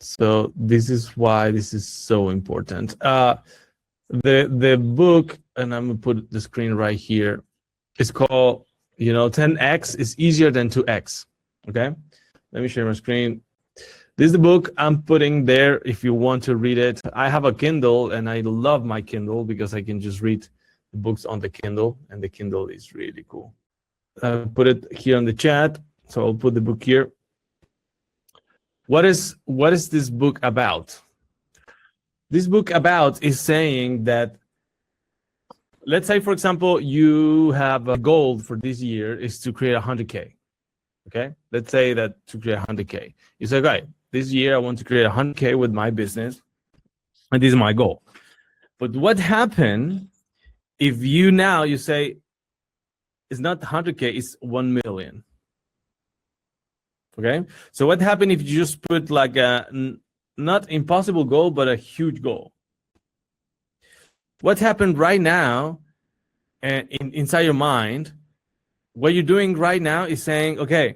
So this is why this is so important. The book, and I'm gonna put the screen right here, is called, 10x is easier than 2x. Okay, let me share my screen. This is the book I'm putting there if you want to read it. I have a Kindle and I love my Kindle because I can just read the books on the Kindle, and the Kindle is really cool. Put it here on the chat, so I'll put the book here. What is this book about? This book about is saying that, let's say, for example, you have a goal for this year is to create 100K. Okay, let's say that to create 100K, you say, okay, this year I want to create 100K with my business, and this is my goal. But what happened if you say it's not 100K, it's 1 million? Okay, so what happened if you just put like a not impossible goal, but a huge goal? What happened right now, and inside your mind, what you're doing right now is saying, okay,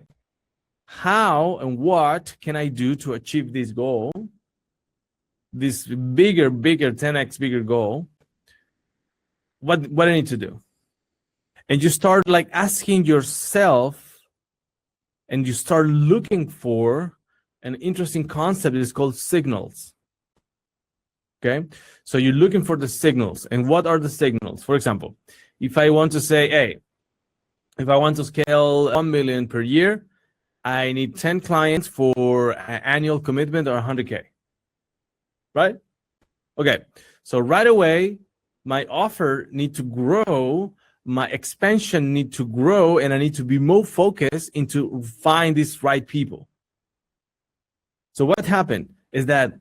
how and what can I do to achieve this goal, this bigger 10x bigger goal? What I need to do? And you start like asking yourself, and you start looking for an interesting concept that is called signals. Okay, so you're looking for the signals. And what are the signals? For example, if I want to say, hey, if I want to scale 1 million per year, I need 10 clients for an annual commitment or 100K, right? Okay, so right away, my offer need to grow, my expansion need to grow, and I need to be more focused into find these right people. So what happened is that,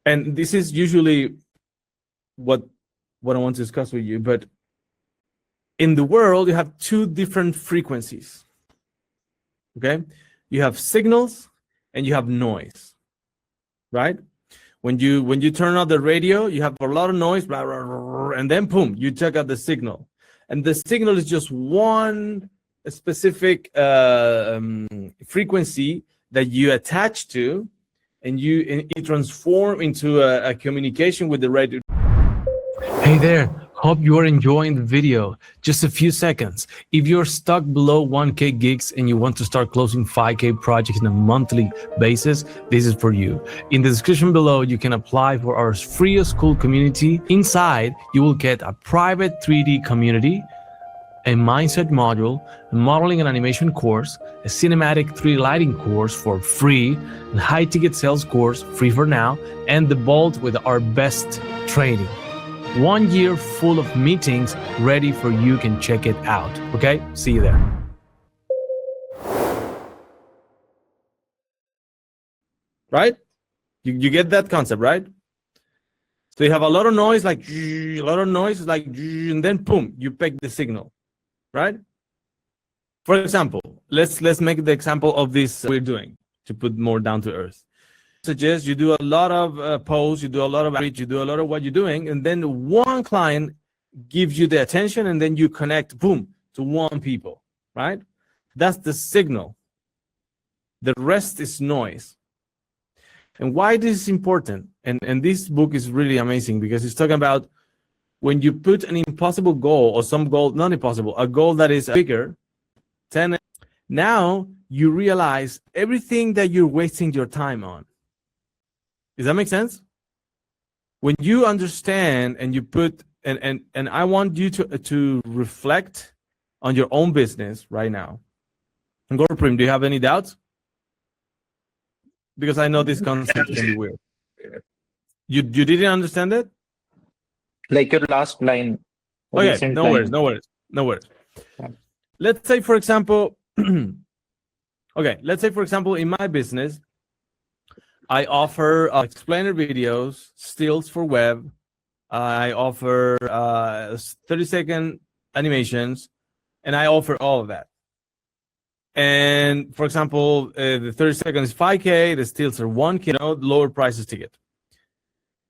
and this is usually what I want to discuss with you, but in the world, you have two different frequencies. Okay, you have signals and you have noise, right? When you turn on the radio, you have a lot of noise, blah, blah, blah, and then boom, you check out the signal, and the signal is just one specific frequency that you attach to, and it transforms into a communication with the radio. Hey there, hope you are enjoying the video. Just a few seconds. If you're stuck below 1K gigs and you want to start closing 5K projects on a monthly basis, this is for you. In the description below, you can apply for our free school community. Inside, you will get a private 3D community, a mindset module, a modeling and animation course, a cinematic 3D lighting course for free, a high ticket sales course free for now, and the Vault with our best training. 1 year full of meetings ready for you. Can check it out. Okay, see you there. Right? You get that concept, right? So you have a lot of noise, like, and then boom, you pick the signal, right? For example, let's make the example of this we're doing to put more down to earth. Suggest you do a lot of posts, you do a lot of outreach, you do a lot of what you're doing, and then one client gives you the attention, and then you connect, boom, to one people, right? That's the signal. The rest is noise. And why this is important, and this book is really amazing because it's talking about when you put an impossible goal, or some goal, not impossible, a goal that is bigger, 10, now you realize everything that you're wasting your time on. Does that make sense? When you understand and you put, and I want you to reflect on your own business right now. And Gorprim, do you have any doubts? Because I know this concept can be weird. You didn't understand it? Like your last line. Okay, no worries. Let's say, for example, in my business, I offer explainer videos, stills for web. I offer 30-second animations, and I offer all of that. And for example, the 30 seconds is 5K, the stills are 1K, lower prices ticket.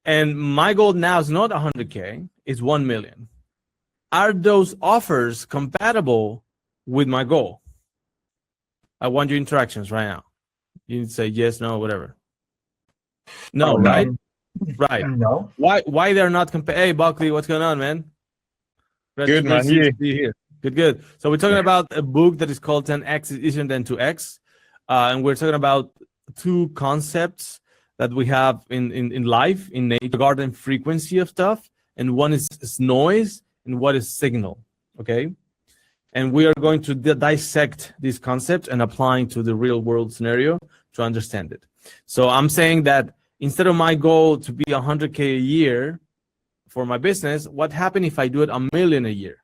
And my goal now is not 100K, it's 1 million. Are those offers compatible with my goal? I want your interactions right now. You say yes, no, whatever. No, Oh, right? no. Right. No. Why they're not Hey, Buckley, what's going on, man? Good, man. Great to see you here. Good. So we're talking about a book that is called 10x is easier than 2x. And we're talking about two concepts that we have in life, in nature, regarding frequency of stuff. And one is noise and what is signal, okay? And we are going to dissect this concept and applying to the real world scenario to understand it. So I'm saying that instead of my goal to be 100K a year for my business, what happened if I do it 1 million a year?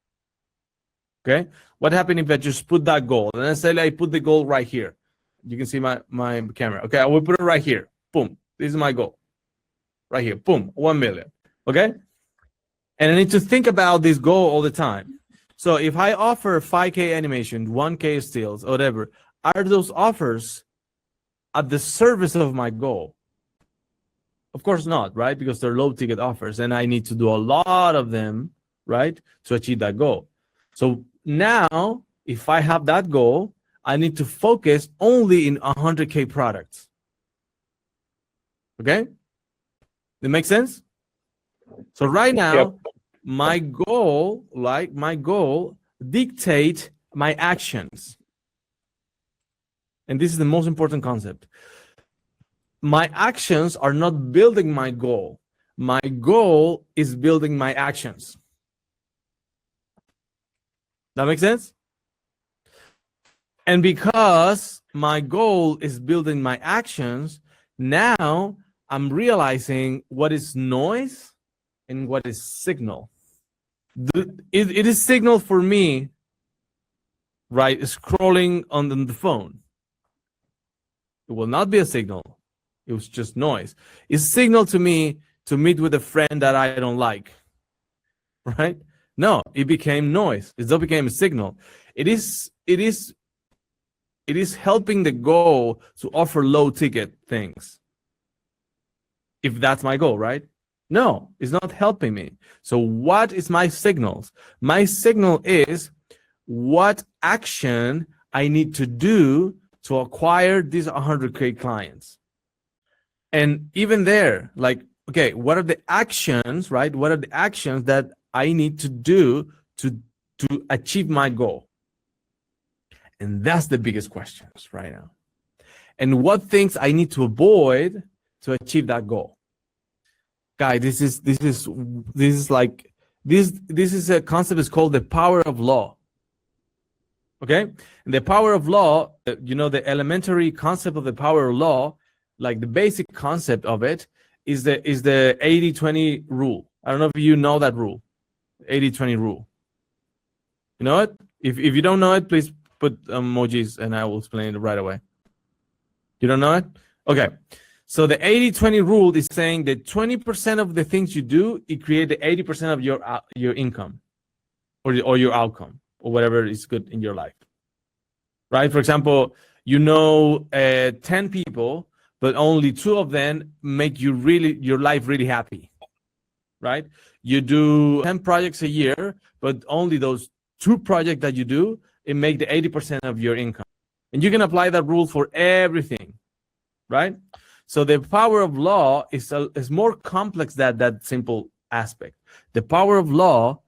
Okay, what happened if I just put that goal? And let's say I put the goal right here. You can see my camera. Okay, I will put it right here. Boom. This is my goal. Right here. Boom. 1 million. Okay? And I need to think about this goal all the time. So if I offer 5K animation, 1K stills, whatever, are those offers at the service of my goal? Of course not, right? Because they're low ticket offers and I need to do a lot of them, right, to achieve that goal. So now, if I have that goal, I need to focus only in 100K products. Okay? That makes sense? So right now, Yep. my goal dictate my actions. And this is the most important concept. My actions are not building my goal. My goal is building my actions. That makes sense? And because my goal is building my actions, now I'm realizing what is noise and what is signal. It is signal for me, right? Scrolling on the phone. It will not be a signal. It was just noise. It's signal to me to meet with a friend that I don't like, right? No, it became noise. It still became a signal. It is helping the goal to offer low ticket things. If that's my goal, right? No, it's not helping me. So what is my signals? My signal is what action I need to do to acquire these 100K clients. And even there, like, okay, what are the actions, right? What are the actions that I need to do to achieve my goal? And that's the biggest questions right now. And what things I need to avoid to achieve that goal? Guy, this is a concept is called the power of law. Okay? And the power of law, the elementary concept of the power of law, like the basic concept of it is the 80-20 rule. I don't know if you know that rule. 80-20 rule. You know it? If you don't know it, please put emojis and I will explain it right away. You don't know it? Okay. So the 80-20 rule is saying that 20% of the things you do, it creates the 80% of your income or your outcome or whatever is good in your life. Right? For example, 10 people, but only 2 of them make your life really happy. Right? You do 10 projects a year, but only those 2 projects that you do, it make the 80% of your income. And you can apply that rule for everything. Right? So the power of law is more complex than that simple aspect. The power of law,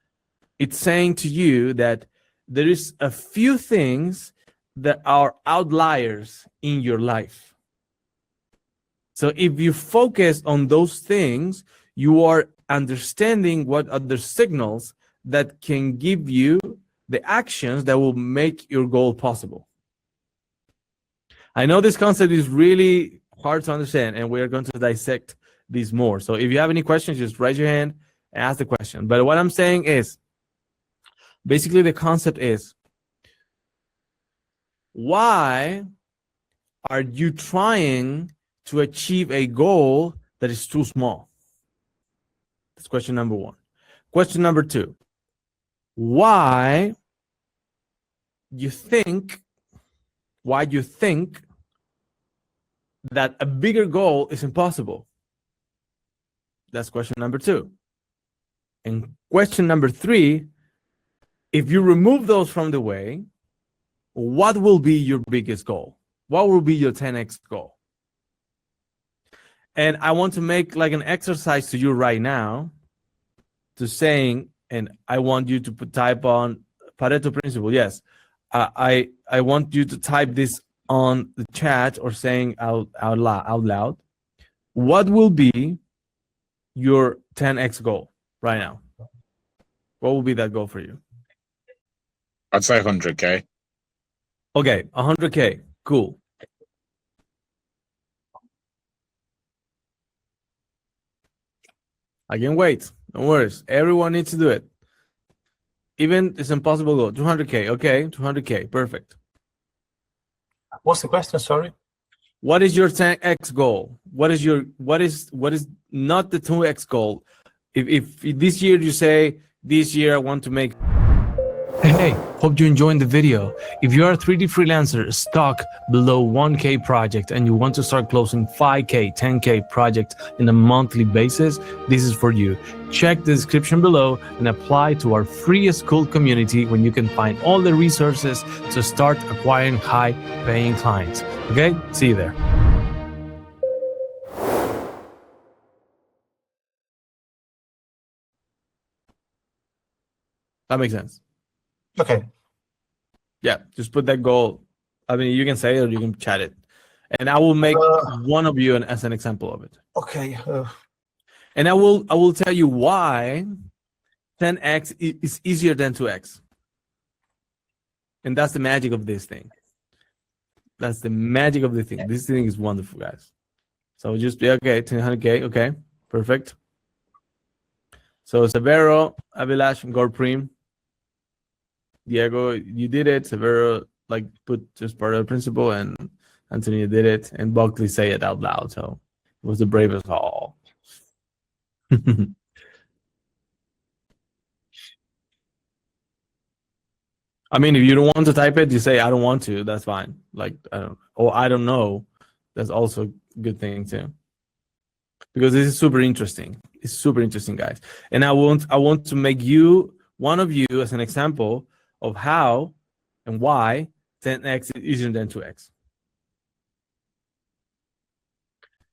it's saying to you that there is a few things that are outliers in your life. So if you focus on those things, you are understanding what are the signals that can give you the actions that will make your goal possible. I know this concept is really hard to understand, and we're going to dissect these more. So if you have any questions, just raise your hand and ask the question. But what I'm saying is, basically the concept is, why are you trying to achieve a goal that is too small? That's question number 1. Question number 2, why you think that a bigger goal is impossible? That's question number 2. And question number 3, if you remove those from the way, what will be your biggest goal? What will be your 10x goal? And I want to make like an exercise to you right now to saying, and I want you to type on Pareto principle. Yes, I want you to type this on the chat or saying out loud. What will be your 10x goal right now? What will be that goal for you? I'd say 100K. Okay, 100K. Cool. I can wait. No worries. Everyone needs to do it. Even it's impossible goal. 200K. Okay, 200K. Perfect. What's the question? Sorry. What is your 10x goal? What is not the 2x goal? If this year you say, this year I want to make. Hey, hope you enjoyed the video. If you are a 3D freelancer stuck below 1K project and you want to start closing 5K, 10K projects in a monthly basis, this is for you. Check the description below and apply to our free school community when you can find all the resources to start acquiring high-paying clients. Okay, see you there. That makes sense. Okay. Yeah, just put that goal. I mean, you can say it or you can chat it. And I will make one of you as an example of it. Okay. And I will tell you why 10x is easier than 2x. And that's the magic of this thing. That's the magic of the thing. This thing is wonderful, guys. So just be okay, 100K, okay, perfect. So Severo, Avilash, Gorprim, Diego, you did it. Severo, like, put just part of the principle, and Antonio did it, and Buckley say it out loud. So it was the bravest of all. I mean, if you don't want to type it, you say I don't want to. That's fine. Like, I don't know. That's also a good thing too, because this is super interesting. It's super interesting, guys. And I want to make you, one of you, as an example of how and why 10x is easier than 2x.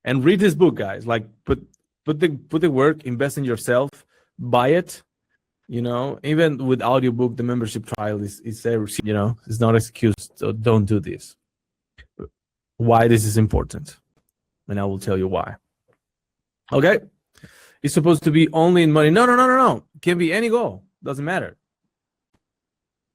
And read this book, guys. Like, put the work, invest in yourself, buy it. You know, even with audiobook, the membership trial is you know, it's not an excuse. So don't do this. Why this is important, and I will tell you why. Okay, it's supposed to be only in money. No. It can be any goal. Doesn't matter.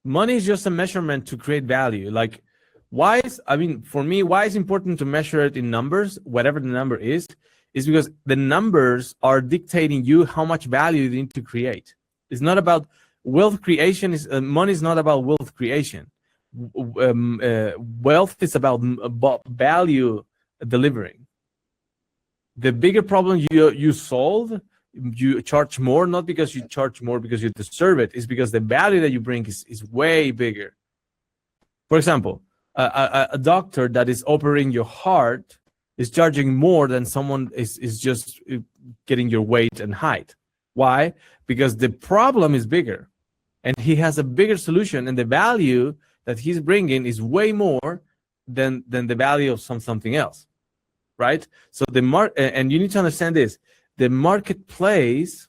Money is just a measurement to create value. Like, for me, why is important to measure it in numbers, whatever the number is because the numbers are dictating you how much value you need to create. It's not about wealth creation. Money is not about wealth creation. Wealth is about value delivering. The bigger problem you solve, you charge more, not because you charge more because you deserve it. It's because the value that you bring is way bigger. For example, a doctor that is operating your heart is charging more than someone is just getting your weight and height. Why? Because the problem is bigger, and he has a bigger solution, and the value that he's bringing is way more than the value of something else, right? So and you need to understand this. The marketplace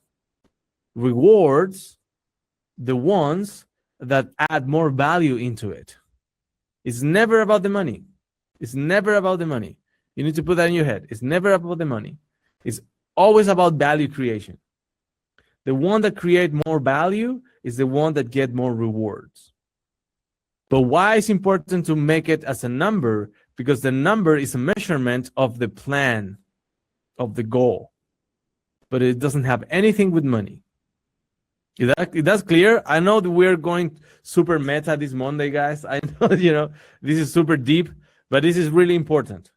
rewards the ones that add more value into it. It's never about the money. It's never about the money. You need to put that in your head. It's never about the money. It's always about value creation. The one that create more value is the one that get more rewards. But why it's important to make it as a number? Because the number is a measurement of the plan, of the goal. But it doesn't have anything with money. Is that clear? I know that we're going super meta this Monday, guys. I know, you know, this is super deep, but this is really important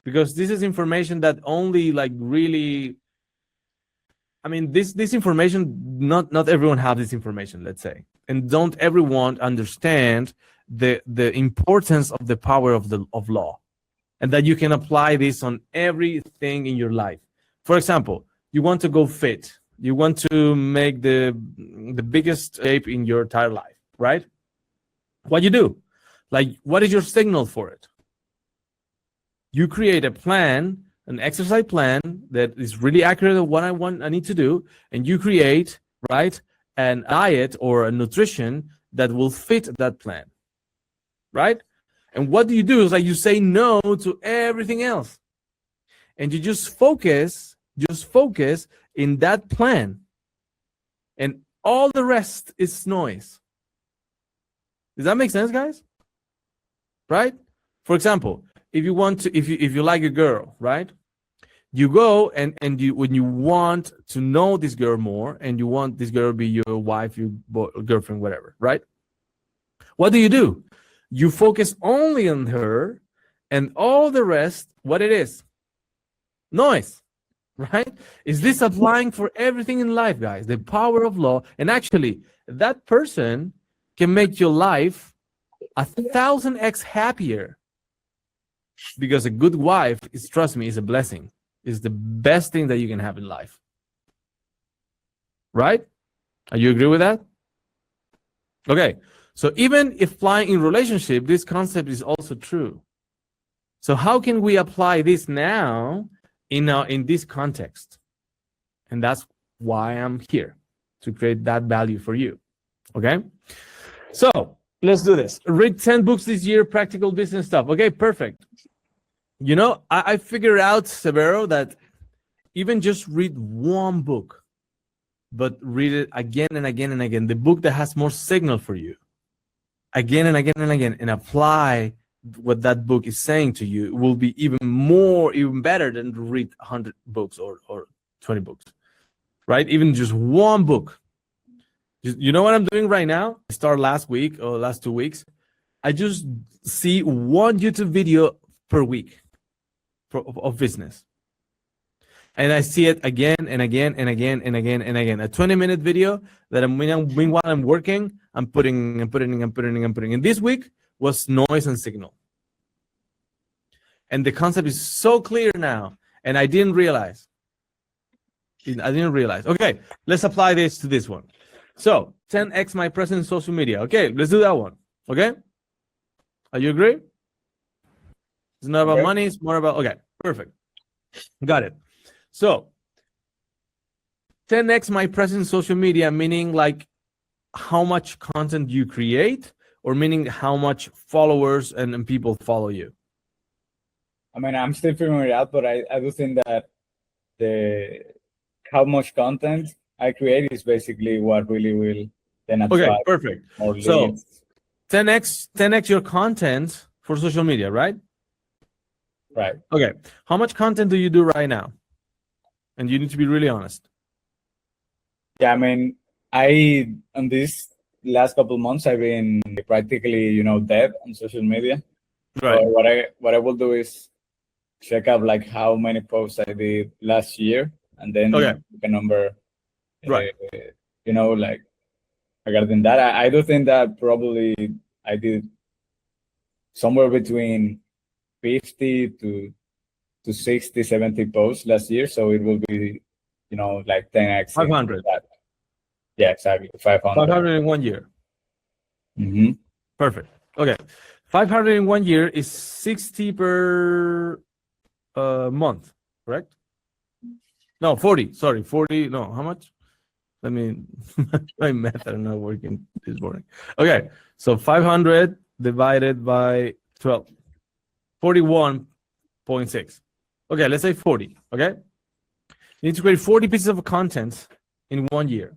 because this is information that only like really, I mean, this information, not everyone has this information, let's say, and don't everyone understand the importance of the power of law, and that you can apply this on everything in your life. For example, you want to go fit. You want to make the biggest shape in your entire life, right? What you do? Like, what is your signal for it? You create a plan an exercise plan that is really accurate of what I need to do, and you create, right, a diet or a nutrition that will fit that plan, right? And what do? Is like you say no to everything else, and you just focus in that plan, and all the rest is noise. Does that make sense, guys? Right? For example, if you want to, if you like a girl, right? You go and you, when you want to know this girl more, and you want this girl to be your wife, your girlfriend, whatever, right? What do? You focus only on her, and all the rest, what it is? Noise, right? Is this applying for everything in life, guys? The power of law. And actually, that person can make your life 1,000x happier, because a good wife is, trust me, is a blessing. Is the best thing that you can have in life, right? Are you agree with that? Okay, so even if applying in relationship, this concept is also true. So how can we apply this now in this context? And that's why I'm here, to create that value for you. Okay, so let's do this. Read 10 books this year, practical business stuff. Okay, perfect. You know, I figured out, Severo, that even just read one book, but read it again and again and again, the book that has more signal for you, again and again and again, and apply what that book is saying to you, will be even better than to read 100 books or 20 books, right? Even just one book. You know what I'm doing right now? I started last week or last 2 weeks. I just see one YouTube video per week of business. And I see it again and again and again and again and again. A 20-minute video that meanwhile I'm working, I'm putting. And this week was noise and signal. And the concept is so clear now, and I didn't realize. Okay, let's apply this to this one. So 10x my presence in social media. Okay, let's do that one. Okay, are you agree? It's not about money, it's more about, okay, perfect. Got it. So 10x my presence in social media, meaning like how much content you create, or meaning how much followers and people follow you? I mean, I'm still figuring it out, but I do think that how much content I create is basically what really will then attract. Okay, perfect. More leads. So 10x your content for social media, right? Right. Okay. How much content do you do right now? And you need to be really honest. Yeah, I mean, on these last couple of months, I've been practically, dead on social media. Right. So what I will do is check out like how many posts I did last year, and then Okay. pick a number. Right. Like regarding that, I do think that probably I did somewhere between 50 to 60, 70 posts last year. So it will be, like 10x. 500. Yeah, exactly. 500. 500 in 1 year. Mm-hmm. Perfect. Okay. 500 in 1 year is 60 per month, correct? No, 40. Sorry, 40. No, how much? Let me, my math are not working this morning. Okay, so 500 divided by 12, 41.6. Okay, let's say 40, okay? You need to create 40 pieces of content in 1 year.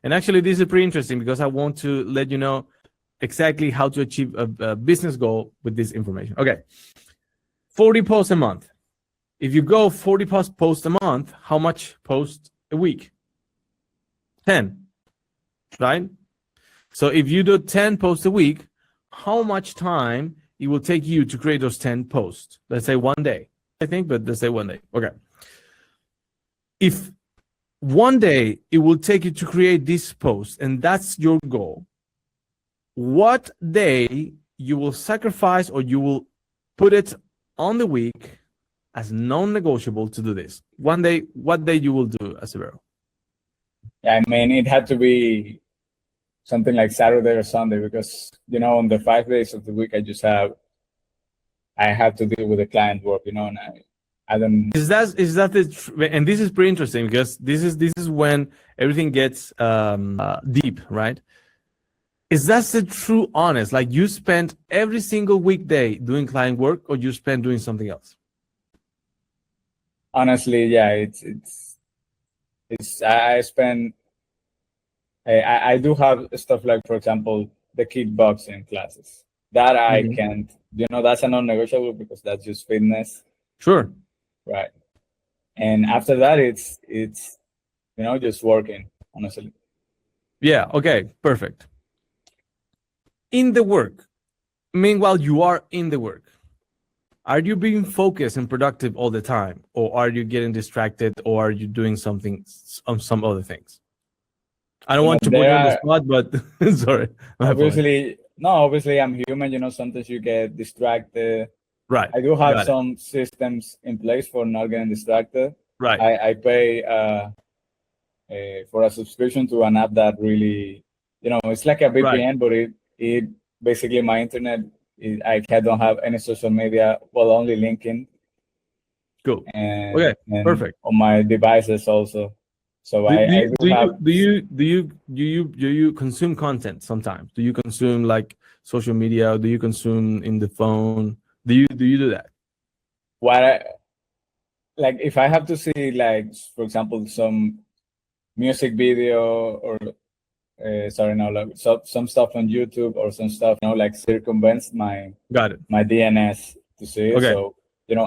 And actually, this is pretty interesting because I want to let you know exactly how to achieve a business goal with this information. Okay, 40 posts a month. If you go 40 posts a month, how much posts a week? 10, right? So if you do 10 posts a week, how much time it will take you to create those 10 posts? Let's say 1 day, I think, but let's say 1 day. Okay. If 1 day it will take you to create this post, and that's your goal, what day you will sacrifice or you will put it on the week as non-negotiable to do this? 1 day, what day you will do, Acevero? Yeah, I mean, it had to be something like Saturday or Sunday because, on the 5 days of the week, I have to deal with the client work, and I don't. Is that and this is pretty interesting because this is when everything gets deep, right? Is that the true honest? Like you spend every single weekday doing client work, or you spend doing something else? Honestly, yeah, it's I spend. I do have stuff like, for example, the kickboxing classes that I Mhm. can't. That's a non-negotiable because that's just fitness, Sure. right? And after that, it's just working. Honestly, Yeah. Okay. Perfect. In the work, meanwhile, you are in the work. Are you being focused and productive all the time, or are you getting distracted, or are you doing something on some other things? I don't want to put there you on the are spot, but sorry. My apologies. obviously I'm human. Sometimes you get distracted. Right. I do have Got it. some systems in place for not getting distracted. Right. I pay for a subscription to an app that really, it's like a Right. VPN, but it basically my internet. I don't have any social media, well, only LinkedIn Cool. and, Okay. and Perfect. on my devices also. So Do, I do, you, do do have. you do you do you do you consume content sometimes? Do you consume like social media? Do you consume in the phone? Do you do that? What like if I have to see, like, for example, some music video or sorry, no, like some stuff on YouTube or some stuff, like circumvents Got it. my DNS to see it. Okay. So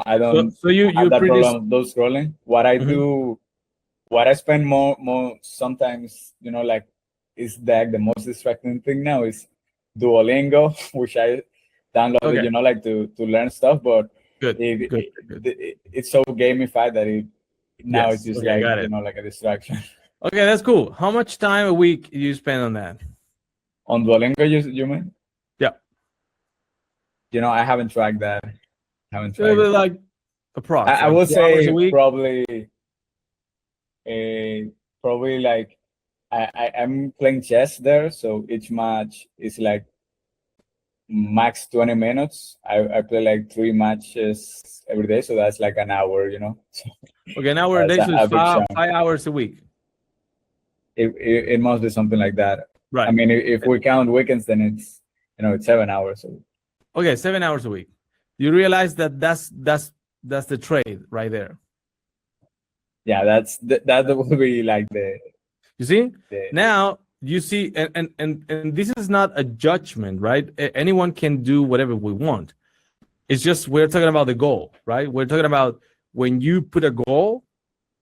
I So don't so you have that pretty problem of those scrolling. What I Mhm. do, what I spend more sometimes, like, is that the most distracting thing now is Duolingo, which I downloaded, Okay. like to learn stuff, but Good. Good. it's so gamified that now it's Yes. just Okay. like, Got it. like a distraction. Okay, that's cool. How much time a week do you spend on that? On Duolingo, you mean? Yeah. I haven't tracked that. Haven't So tracked. like approx, I like would 2 hours a say week. probably like I'm playing chess there, so each match is like max 20 minutes. I play like 3 matches every day, so that's like an hour, So Okay, an hour a that's day, so a it's big chunk. 5 hours a week. It must be something like that. Right. I mean, if we count weekends, then it's it's 7 hours. So Okay, 7 hours a week. You realize that's the trade right there. yeah, that will be like You see? the Now you see, and this is not a judgment, right? Anyone can do whatever we want. It's just we're talking about the goal, right? We're talking about when you put a goal,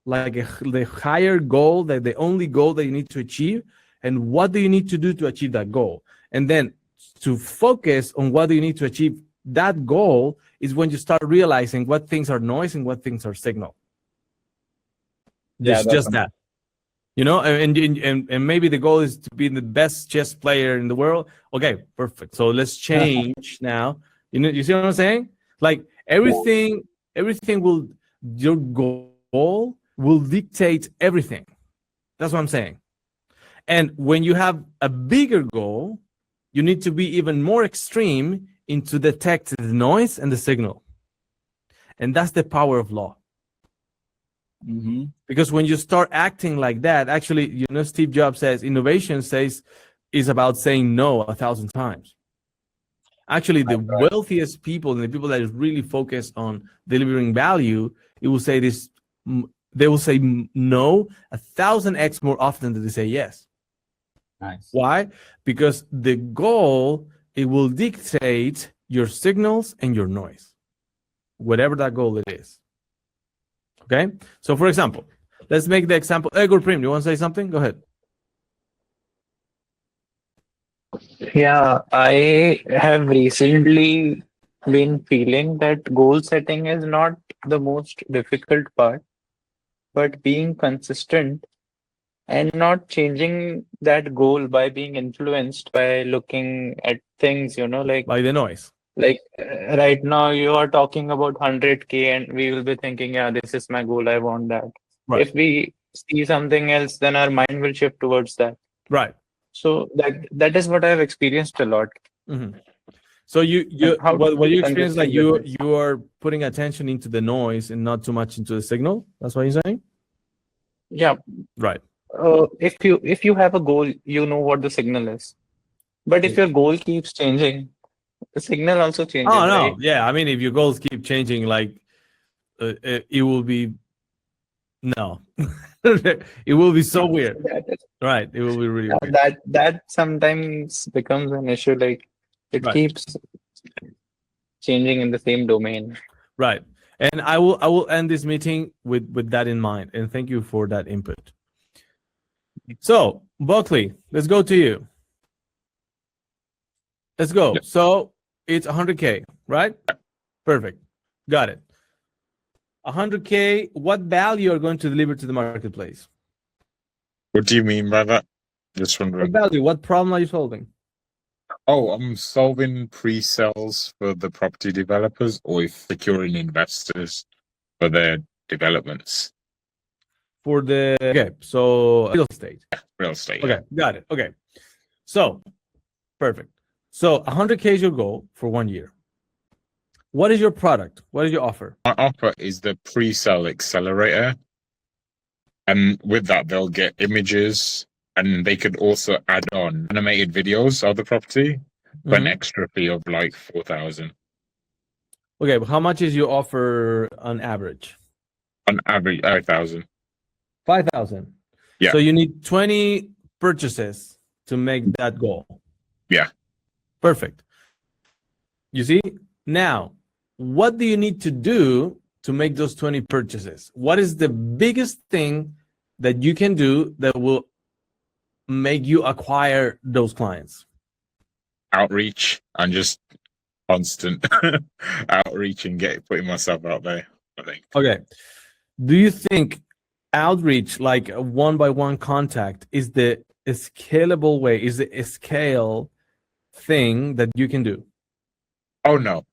like the higher goal, that the only goal that you need to achieve, and what do you need to do to achieve that goal, and then to focus on what do you need to achieve that goal is when you start realizing what things are noise and what things are signal. yeah, Just definitely. that. And maybe the goal is to be the best chess player in the world. Okay, perfect. So let's change now. You see what I'm saying? Like everything will, your goal will dictate everything. That's what I'm saying. And when you have a bigger goal, you need to be even more extreme into detect the noise and the signal. And that's the power of law. Mm-hmm. Because when you start acting like that, actually, Steve Jobs says innovation is about saying no 1,000 times. Actually, the wealthiest people and the people that is really focused on delivering value, it will say this. They will say no 1,000x more often than they say yes. Nice. Why? Because the goal, it will dictate your signals and your noise, whatever that goal it is. Okay. So, for example, let's make the example. Egor Prim, you want to say something? Go ahead. Yeah, I have recently been feeling that goal setting is not the most difficult part, but being consistent and not changing that goal by being influenced by looking at things, By the noise. like right now you are talking about 100K and we will be thinking, yeah, this is my goal, I want that. Right. If we see something else, then our mind will shift towards that. Right. So that is what I've experienced a lot. Mm-hmm. So you How do what you you experience, like understand this? you are putting attention into the noise and not too much into the signal. That's what you're saying, Yeah. right? If you have a goal, you know what the signal is. But if your goal keeps changing, the signal also changes, Oh no, right? yeah. I mean, if your goals keep changing, like it will be no, it will be so weird, That is, right? It will be really weird, that sometimes becomes an issue. Like it right? keeps changing in the same domain. Right. And I will end this meeting with that in mind. And thank you for that input. So, Buckley, let's go to you. Let's go. Yep. So it's 100K, right? Perfect. Got it. 100K, what value are you going to deliver to the marketplace? What do you mean by that? Just What wondering. value? What problem are you solving? Oh, I'm solving pre-sales for the property developers or securing investors for their developments. For the okay, so real estate. Real estate. Okay, got it. Okay. So perfect. So 100K is your goal for 1 year. What is your product? What is your offer? My offer is the pre-sale accelerator. And with that, they'll get images and they could also add on animated videos of the property for an Mhm. extra fee of like 4,000 Okay, but how much is your offer on average? on average, 5,000. 5,000. Yeah. So you need 20 purchases to make that goal. Yeah. Perfect. You see? Now, what do you need to do to make those 20 purchases? What is the biggest thing that you can do that will make you acquire those clients? Outreach and just constant outreach and putting myself out there, I think. Okay. Do you think outreach, like a one-by-one contact, is the scalable way, is the scale thing that you can do? Oh, no.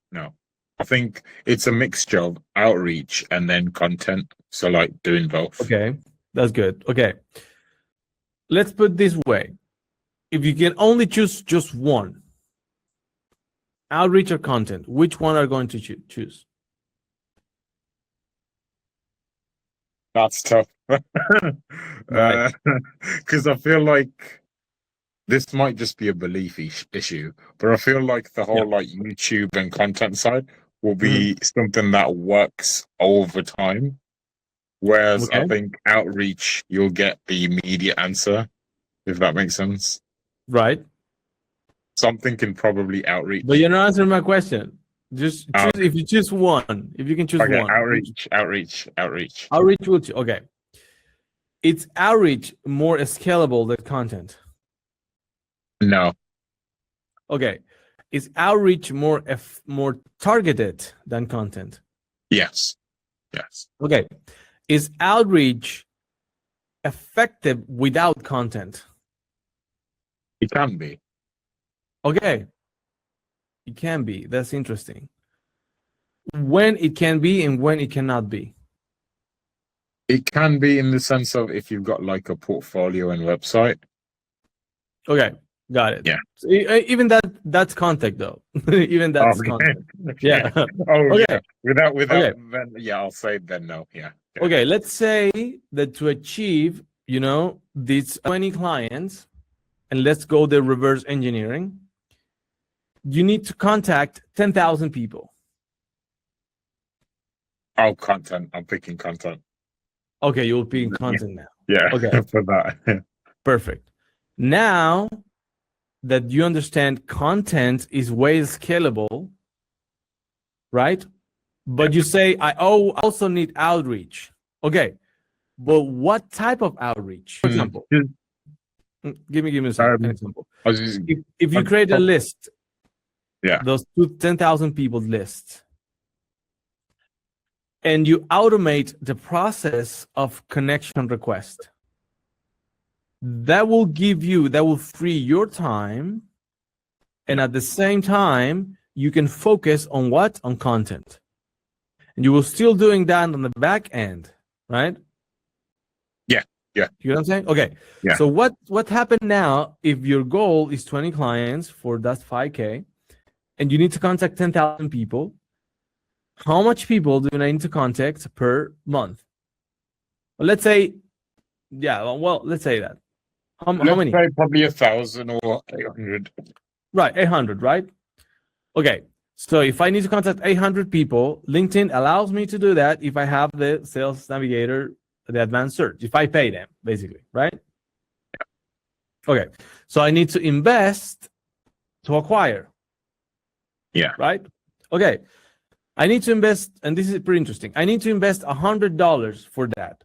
I think it's a mixture of outreach and then content. So like doing both. Okay, that's good. Okay. Let's put this way. If you can only choose just one, outreach or content, which one are you going to choose? That's tough. Right. Because I feel like this might just be a belief issue, but I feel like the whole like YouTube and content side will be something that works over time. Whereas I Okay. think outreach, you'll get the immediate answer, if that makes sense. Right. So I'm thinking probably outreach. But you're not answering my question. Just choose, Okay. if you choose one, if you can choose Okay, one. outreach. Outreach will okay. It's outreach more scalable than content. No, Okay. Is outreach more more targeted than content? yes. Okay. Is outreach effective without content? It can be. Okay. It can be. That's interesting. When it can be and when it cannot be. It can be in the sense of if you've got like a portfolio and website. Okay. Got it. Yeah. So, even that's content though. Even that's content. Yeah. Oh Okay. yeah. Without Okay. then yeah, I'll say then no. Yeah. Okay, let's say that to achieve, these 20 clients, and let's go the reverse engineering, you need to contact 10,000 people. Oh, content. I'm picking content. Okay, you'll be in content now. Yeah. Okay. For that. Perfect. Now that you understand content is way scalable, right? But you say, I also need outreach. Okay, but what type of outreach? For example, give me an example. I was just, If you create a list, Yeah. those 10,000 people list, and you automate the process of connection request, that will free your time, and at the same time, you can focus on what? On content. And you will still doing that on the back end, right? Yeah. You know what I'm saying? Okay. Yeah. So what happened now if your goal is 20 clients for that 5K, and you need to contact 10,000 people, how much people do you need to contact per month? Well, let's say, let's say that. How many? Let's say probably 1,000 or 800. Right, 800, right? Okay, so if I need to contact 800 people, LinkedIn allows me to do that if I have the Sales Navigator, the advanced search, if I pay them, basically, right? Okay, so I need to invest to acquire. Yeah. Right? Okay, I need to invest, and this is pretty interesting. I need to invest $100 for that.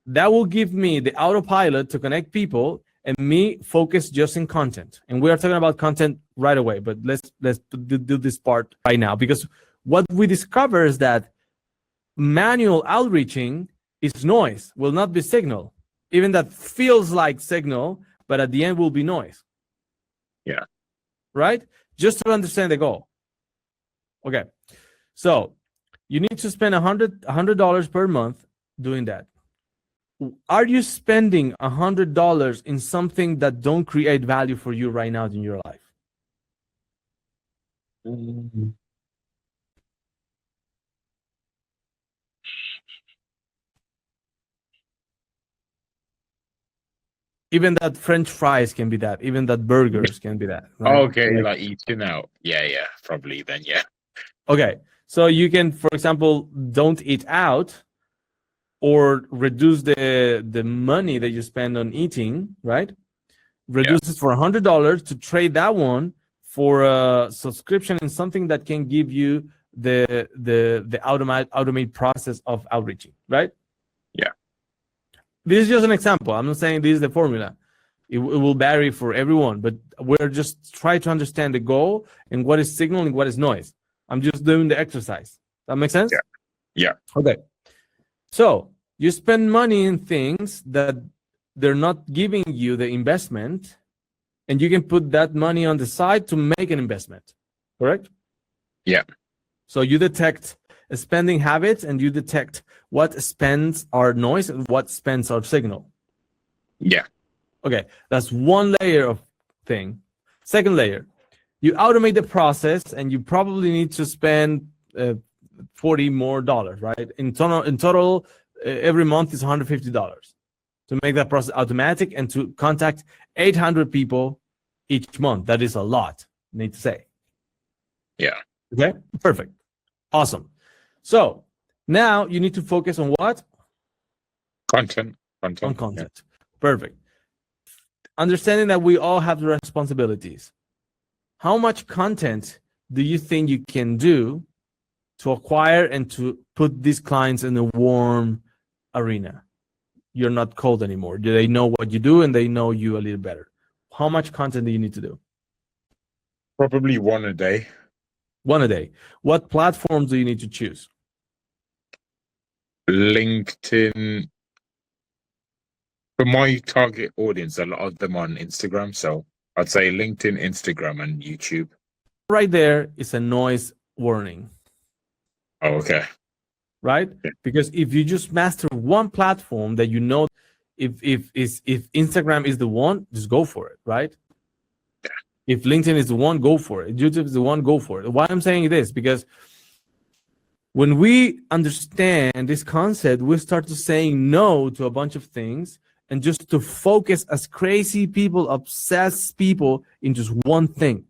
That will give me the autopilot to connect people and me focus just in content. And we are talking about content right away, but let's do this part right now, because what we discover is that manual outreaching is noise, will not be signal. Even that feels like signal, but at the end will be noise. Yeah. Right? Just to understand the goal. Okay. So you need to spend $100 per month doing that. Are you spending $100 in something that don't create value for you right now in your life? Even that French fries can be that. Even that burgers can be that. Right? Okay, like eating out. Yeah, probably then, yeah. Okay, so you can, for example, don't eat out or reduce the money that you spend on eating, right? Reduce it for $100 to trade that one for a subscription in something that can give you the automate process of outreaching, right? Yeah. This is just an example. I'm not saying this is the formula. It will vary for everyone, but we're just trying to understand the goal and what is signal and what is noise. I'm just doing the exercise. That makes sense? Yeah. Okay. So you spend money in things that they're not giving you the investment, and you can put that money on the side to make an investment. Correct? Yeah. So you detect spending habits and you detect what spends are noise and what spends are signal. Yeah. Okay, that's one layer of thing. Second layer, you automate the process and you probably need to spend $40 more, right? In total, every month is $150 to make that process automatic and to contact 800 people each month. That is a lot, I need to say. Yeah. Okay, perfect. Awesome. So now you need to focus on what? Content. On content. Perfect. Understanding that we all have the responsibilities. How much content do you think you can do to acquire and to put these clients in a warm arena? You're not cold anymore. Do they know what you do and they know you a little better? How much content do you need to do? Probably one a day. One a day. What platforms do you need to choose? LinkedIn. For my target audience, a lot of them on Instagram. So I'd say LinkedIn, Instagram, and YouTube. Right there is a noise warning. Oh, okay. Right? Because if you just master one platform that you know, if Instagram is the one, just go for it, right? If LinkedIn is the one, go for it. YouTube is the one, go for it. Why I'm saying this? Because when we understand this concept, we start to saying no to a bunch of things and just to focus as crazy people, obsessed people in just one thing.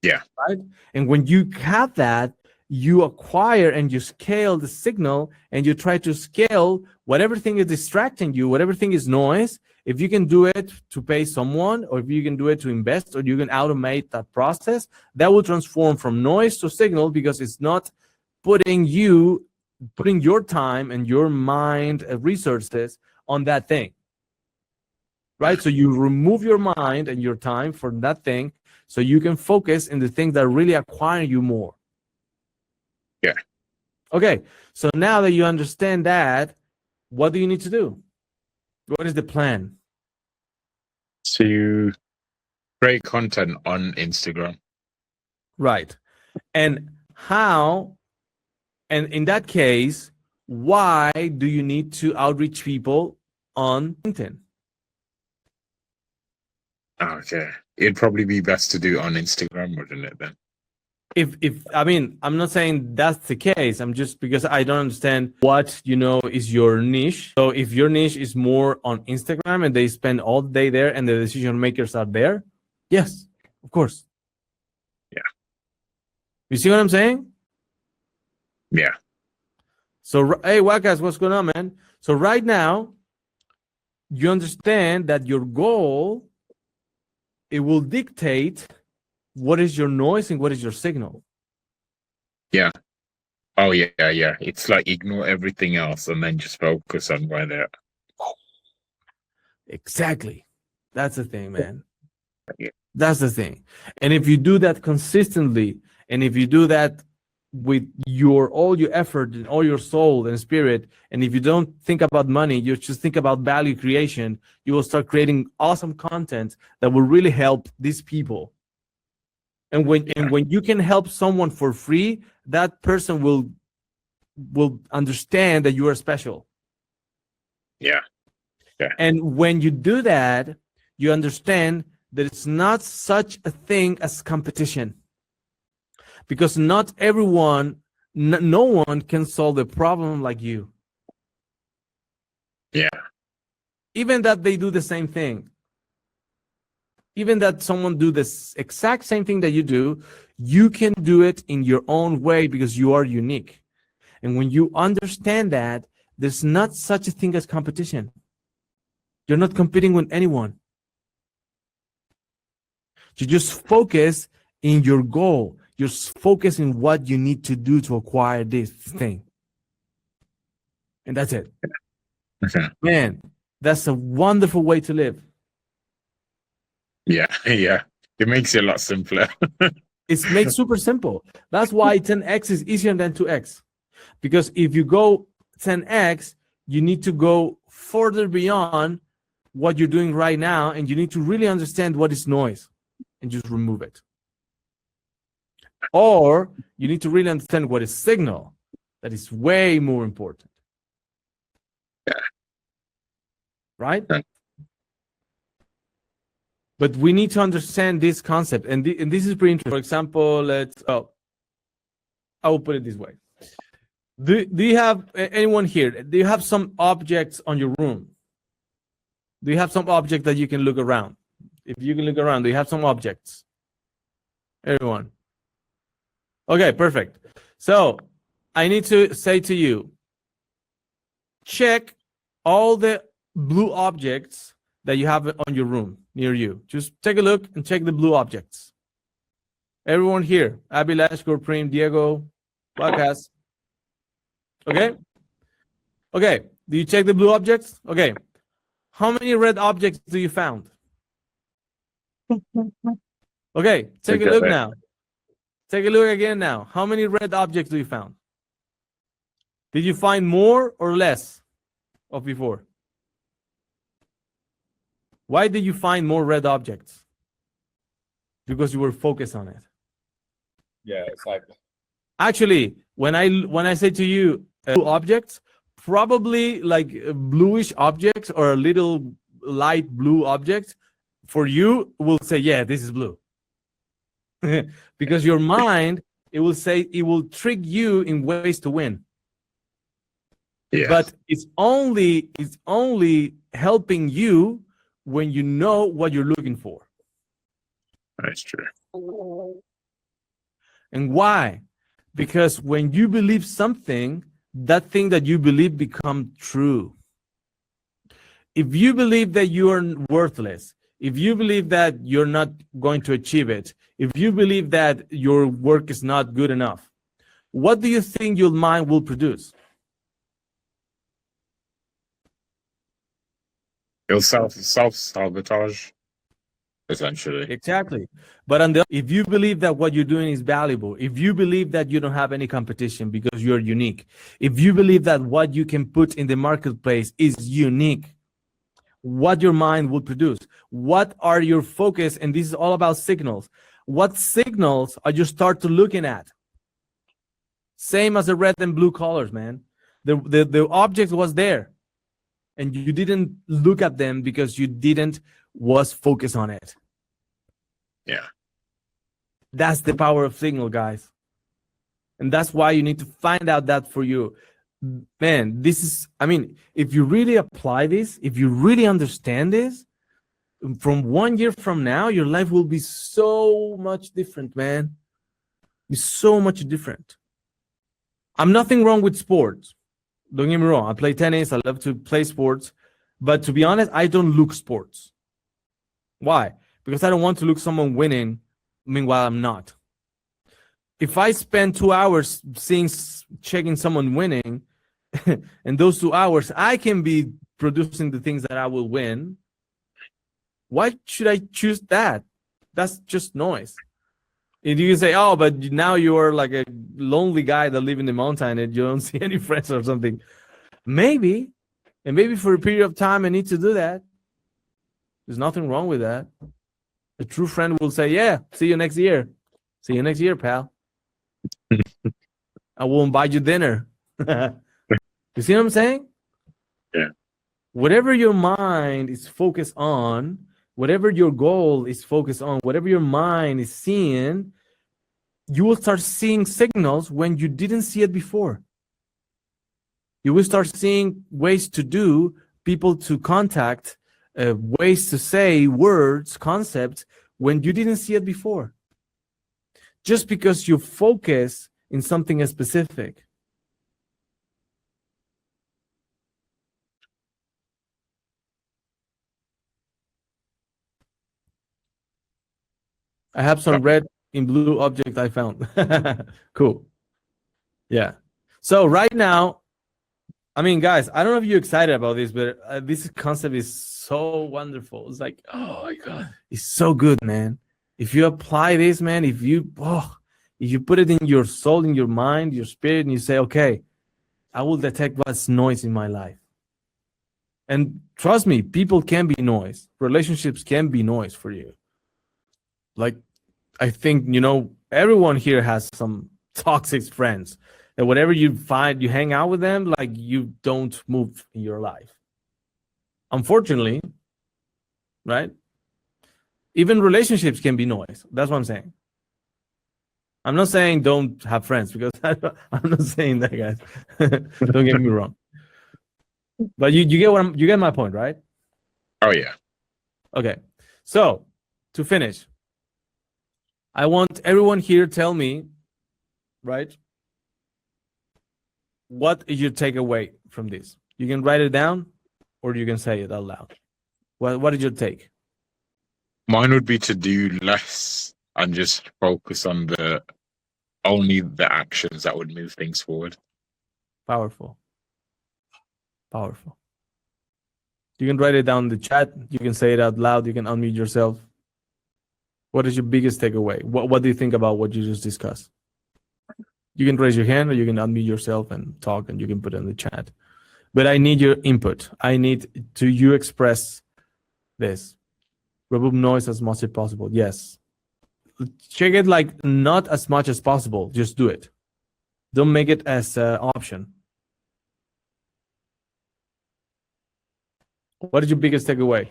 Yeah. Right? And when you have that, you acquire and you scale the signal and you try to scale whatever thing is distracting you, whatever thing is noise. If you can do it to pay someone, or if you can do it to invest, or you can automate that process, that will transform from noise to signal, because it's not putting your time and your mind and resources on that thing. Right? So you remove your mind and your time from that thing so you can focus in the things that really acquire you more. Yeah. Okay. So now that you understand that, what do you need to do? What is the plan? To create content on Instagram. Right. And how, and in that case, why do you need to outreach people on LinkedIn? Okay. It'd probably be best to do it on Instagram, wouldn't it then? if I mean, I'm not saying that's the case. I'm just because I don't understand what is your niche. So if your niche is more on Instagram and they spend all day there and the decision makers are there, yes, of course. Yeah. You see what I'm saying? Yeah. So hey, Wakas, what's going on, man? So right now, you understand that your goal, it will dictate what is your noise and what is your signal. Yeah. Oh yeah, yeah. It's like ignore everything else and then just focus on where they're. Exactly. That's the thing, man. Yeah. That's the thing. And if you do that consistently, and if you do that with all your effort and all your soul and spirit, and if you don't think about money, you just think about value creation, you will start creating awesome content that will really help these people. And when you can help someone for free, that person will understand that you are special. Yeah. Yeah. And when you do that, you understand that it's not such a thing as competition. Because not everyone, no one can solve a problem like you. Yeah. Even that they do the same thing. Even that someone do this exact same thing that you do, you can do it in your own way because you are unique. And when you understand that, there's not such a thing as competition. You're not competing with anyone. You just focus in your goal. You're focused in what you need to do to acquire this thing. And that's it. Okay. Man, that's a wonderful way to live. Yeah. Yeah. It makes it a lot simpler. It's made super simple. That's why 10x is easier than 2x. Because if you go 10x, you need to go further beyond what you're doing right now, and you need to really understand what is noise and just remove it. Or you need to really understand what is signal. That is way more important. Yeah. Right? Yeah. But we need to understand this concept, and this is pretty interesting. For example, I will put it this way. Do you have anyone here? Do you have some objects on your room? Do you have some object that you can look around? If you can look around, do you have some objects? Everyone. Okay, perfect. So I need to say to you, check all the blue objects that you have on your room near you. Just take a look and check the blue objects. Everyone here, Abilash, Gurpreem, Diego, Wakas. Okay? Okay, do you check the blue objects? Okay. How many red objects do you found? Okay, take a look now. Take a look again now. How many red objects do you found? Did you find more or less of before? Why did you find more red objects? Because you were focused on it. Yeah, exactly. Actually, when I say to you blue objects, probably like bluish objects or a little light blue objects, for you will say, yeah, this is blue. Because your mind, it will trick you in ways to win. Yeah. But it's only helping you when you know what you're looking for. That's true. And why? Because when you believe something, that thing that you believe becomes true. If you believe that you are worthless, if you believe that you're not going to achieve it, if you believe that your work is not good enough, what do you think your mind will produce? It'll self-sabotage, essentially. Exactly. But if you believe that what you're doing is valuable, if you believe that you don't have any competition because you're unique, if you believe that what you can put in the marketplace is unique, what your mind will produce, what are your focus, and this is all about signals. What signals are you start to looking at? Same as the red and blue colors, man. The object was there, and you didn't look at them because you didn't was focused on it. Yeah. That's the power of signal, guys. And that's why you need to find out that for you. Man, this is, I mean, if you really apply this, if you really understand this, from 1 year from now, your life will be so much different, man. Be so much different. I'm nothing wrong with sports. Don't get me wrong. I play tennis. I love to play sports. But to be honest, I don't look sports. Why? Because I don't want to look someone winning, meanwhile I'm not. If I spend 2 hours checking someone winning, and those 2 hours I can be producing the things that I will win, why should I choose that? That's just noise. And you can say, oh, but now you're like a lonely guy that lives in the mountain and you don't see any friends or something. Maybe, and maybe for a period of time I need to do that. There's nothing wrong with that. A true friend will say, yeah, see you next year. See you next year, pal. I will invite you dinner. You see what I'm saying? Yeah. Whatever your mind is focused on, whatever your goal is focused on, whatever your mind is seeing, you will start seeing signals when you didn't see it before. You will start seeing ways to do, people to contact, ways to say words, concepts, when you didn't see it before. Just because you focus in something specific. I have some red and blue object I found. Cool. Yeah. So right now, I mean, guys, I don't know if you're excited about this, but this concept is so wonderful. It's like, oh my God, it's so good, man. If you apply this, man, if you put it in your soul, in your mind, your spirit, and you say, okay, I will detect what's noise in my life. And trust me, people can be noise. Relationships can be noise for you. Like, I think, everyone here has some toxic friends. And whatever you find, you hang out with them, like you don't move in your life. Unfortunately, right? Even relationships can be noise. That's what I'm saying. I'm not saying don't have friends, because I'm not saying that, guys. Don't get me wrong. But you get my point, right? Oh yeah. Okay. So to finish, I want everyone here to tell me, right? What is your takeaway from this? You can write it down, or you can say it out loud. What is your take? Mine would be to do less and just focus on only the actions that would move things forward. Powerful. Powerful. You can write it down in the chat. You can say it out loud. You can unmute yourself. What is your biggest takeaway? What do you think about what you just discussed? You can raise your hand, or you can unmute yourself and talk, and you can put it in the chat. But I need your input. I need you express this. Remove noise as much as possible. Yes. Check it like not as much as possible. Just do it. Don't make it as an option. What is your biggest takeaway?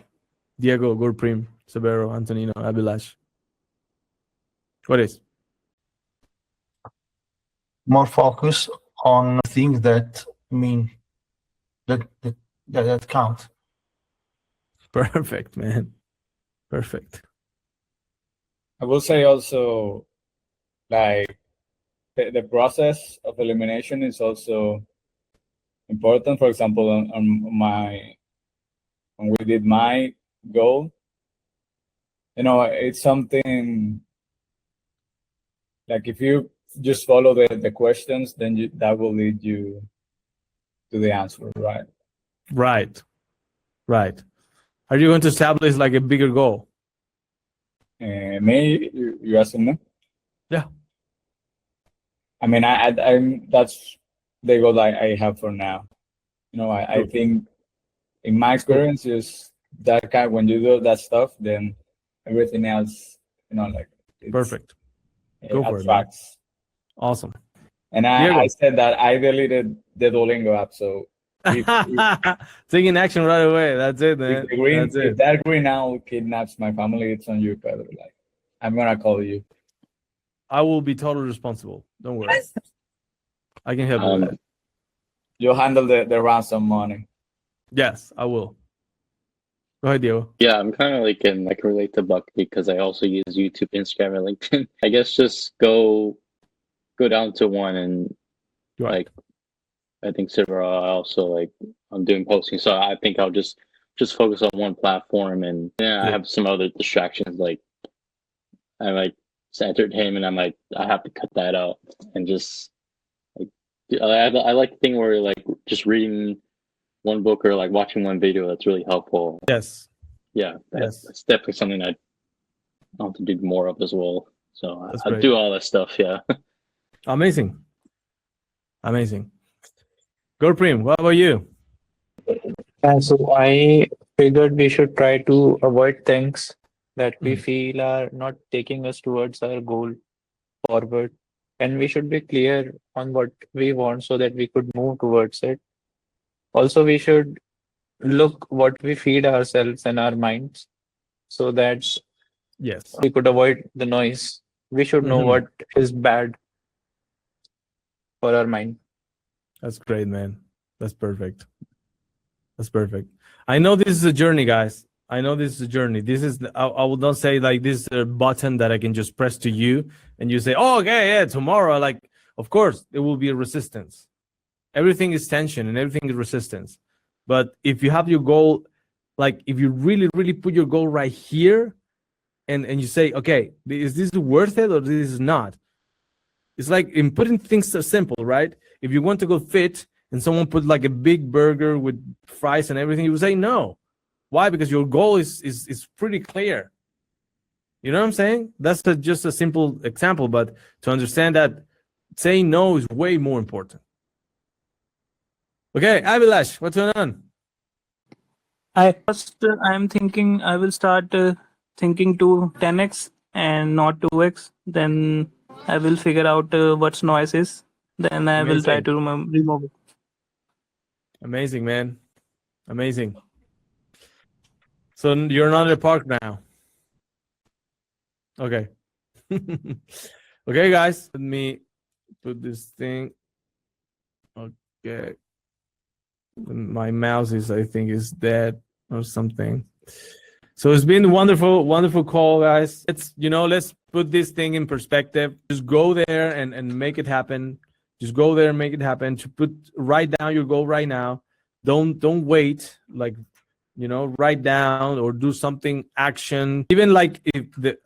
Diego, Gurprim, Severo, Antonino, Abilash. What is? More focus on things that that count. Perfect, man. Perfect. I will say also, like, the process of elimination is also important. For example, when we did my goal, it's something like, if you just follow the questions, then that will lead you to the answer, right? Right. Are you going to establish like a bigger goal? Me, you asking me? Yeah. I mean, I'm that's the goal I have for now. I think, in my experience, is that kind, when you do that stuff, then everything else, Perfect. Go for it, man. attracts. Awesome. And I said that I deleted the Duolingo app, so taking action right away. That's it, man. if that green owl kidnaps my family, it's on you, Pedro. Like, I'm gonna call you. I will be totally responsible. Don't worry. I can help you with that. You'll handle the ransom money. Yes, I will. Go ahead, Diego. Yeah, I'm kind of like I can relate to Buck because I also use YouTube, Instagram, and LinkedIn. I guess just go down to one, and Right. like I think server also I'm doing posting, so I think I'll just focus on one platform, and yeah, I Good. have some other distractions like I like entertainment. I have to cut that out and just like I like the thing where like just reading one book or like watching one video that's really helpful. Yes. Yeah, Yes. that's definitely something I want to do more of as well. So That's I'll great. do all that stuff. Yeah. Amazing. Amazing. Go Prim, what about you? So I figured we should try to avoid things that we Mm. feel are not taking us towards our goal forward. And we should be clear on what we want so that we could move towards it. Also, we should look what we feed ourselves and our minds so that Yes. we could avoid the noise. We should know Mhm. what is bad for our mind. That's great, man. That's perfect. That's perfect. I know this is a journey, guys. I know this is a journey. This is, I will not say like this is a button that I can just press to you and you say, oh, okay, yeah, tomorrow. Like, of course, there will be a resistance. Everything is tension and everything is resistance. But if you have your goal, like if you really, really put your goal right here and you say, okay, is this worth it or this is not? It's like in putting things so simple, right? If you want to go fit and someone put like a big burger with fries and everything, you would say no. Why? Because your goal is pretty clear. You know what I'm saying? That's just a simple example, but to understand that saying no is way more important. Okay, Avilash, what's going on? I'm thinking I will start thinking to 10x and not 2x. Then I will figure out what's noise is. Then I will try Amazing. to remove it. Amazing, man. Amazing. So you're not in the park now. Okay. Okay, guys. Let me put this thing. Okay. My mouse is, I think, is dead or something. So it's been a wonderful, wonderful call, guys. Let's put this thing in perspective. Just go there and make it happen. Just go there and make it happen. To write down your goal right now. Don't wait. Like, write down or do something action. Even like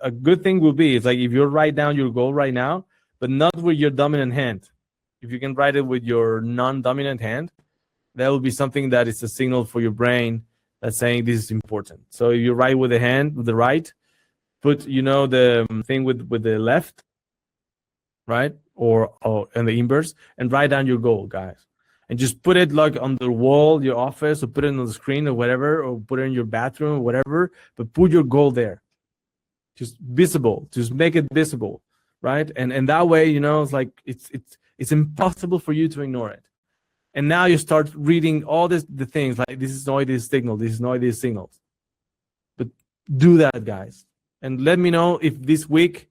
a good thing will be, it's like if you write down your goal right now, but not with your dominant hand. If you can write it with your non-dominant hand, that will be something that is a signal for your brain that's saying this is important. So if you write with the hand, with the right, put the thing with the left, right, or in the inverse, and write down your goal, guys, and just put it like on the wall, your office, or put it on the screen or whatever, or put it in your bathroom or whatever. But put your goal there, just visible, just make it visible, right? And that way, it's like it's impossible for you to ignore it. And now you start reading all the things like this is noise, this signal, this is noise, these signals. But do that, guys. And let me know if this week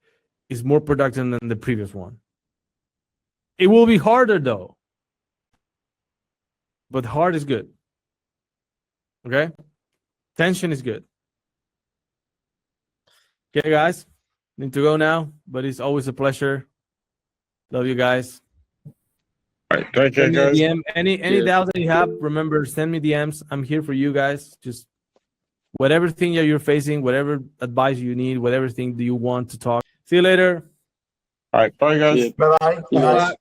is more productive than the previous one. It will be harder though. But hard is good. Okay? Tension is good. Okay, guys. Need to go now, but it's always a pleasure. Love you guys. All right, take care, Send me a guys. DM. Any Yeah. doubts that you have, remember, send me DMs. I'm here for you guys. Just whatever thing that you're facing, whatever advice you need, whatever thing do you want to talk. See you later. All right, bye, guys. Yeah. Bye bye. Yeah. Bye.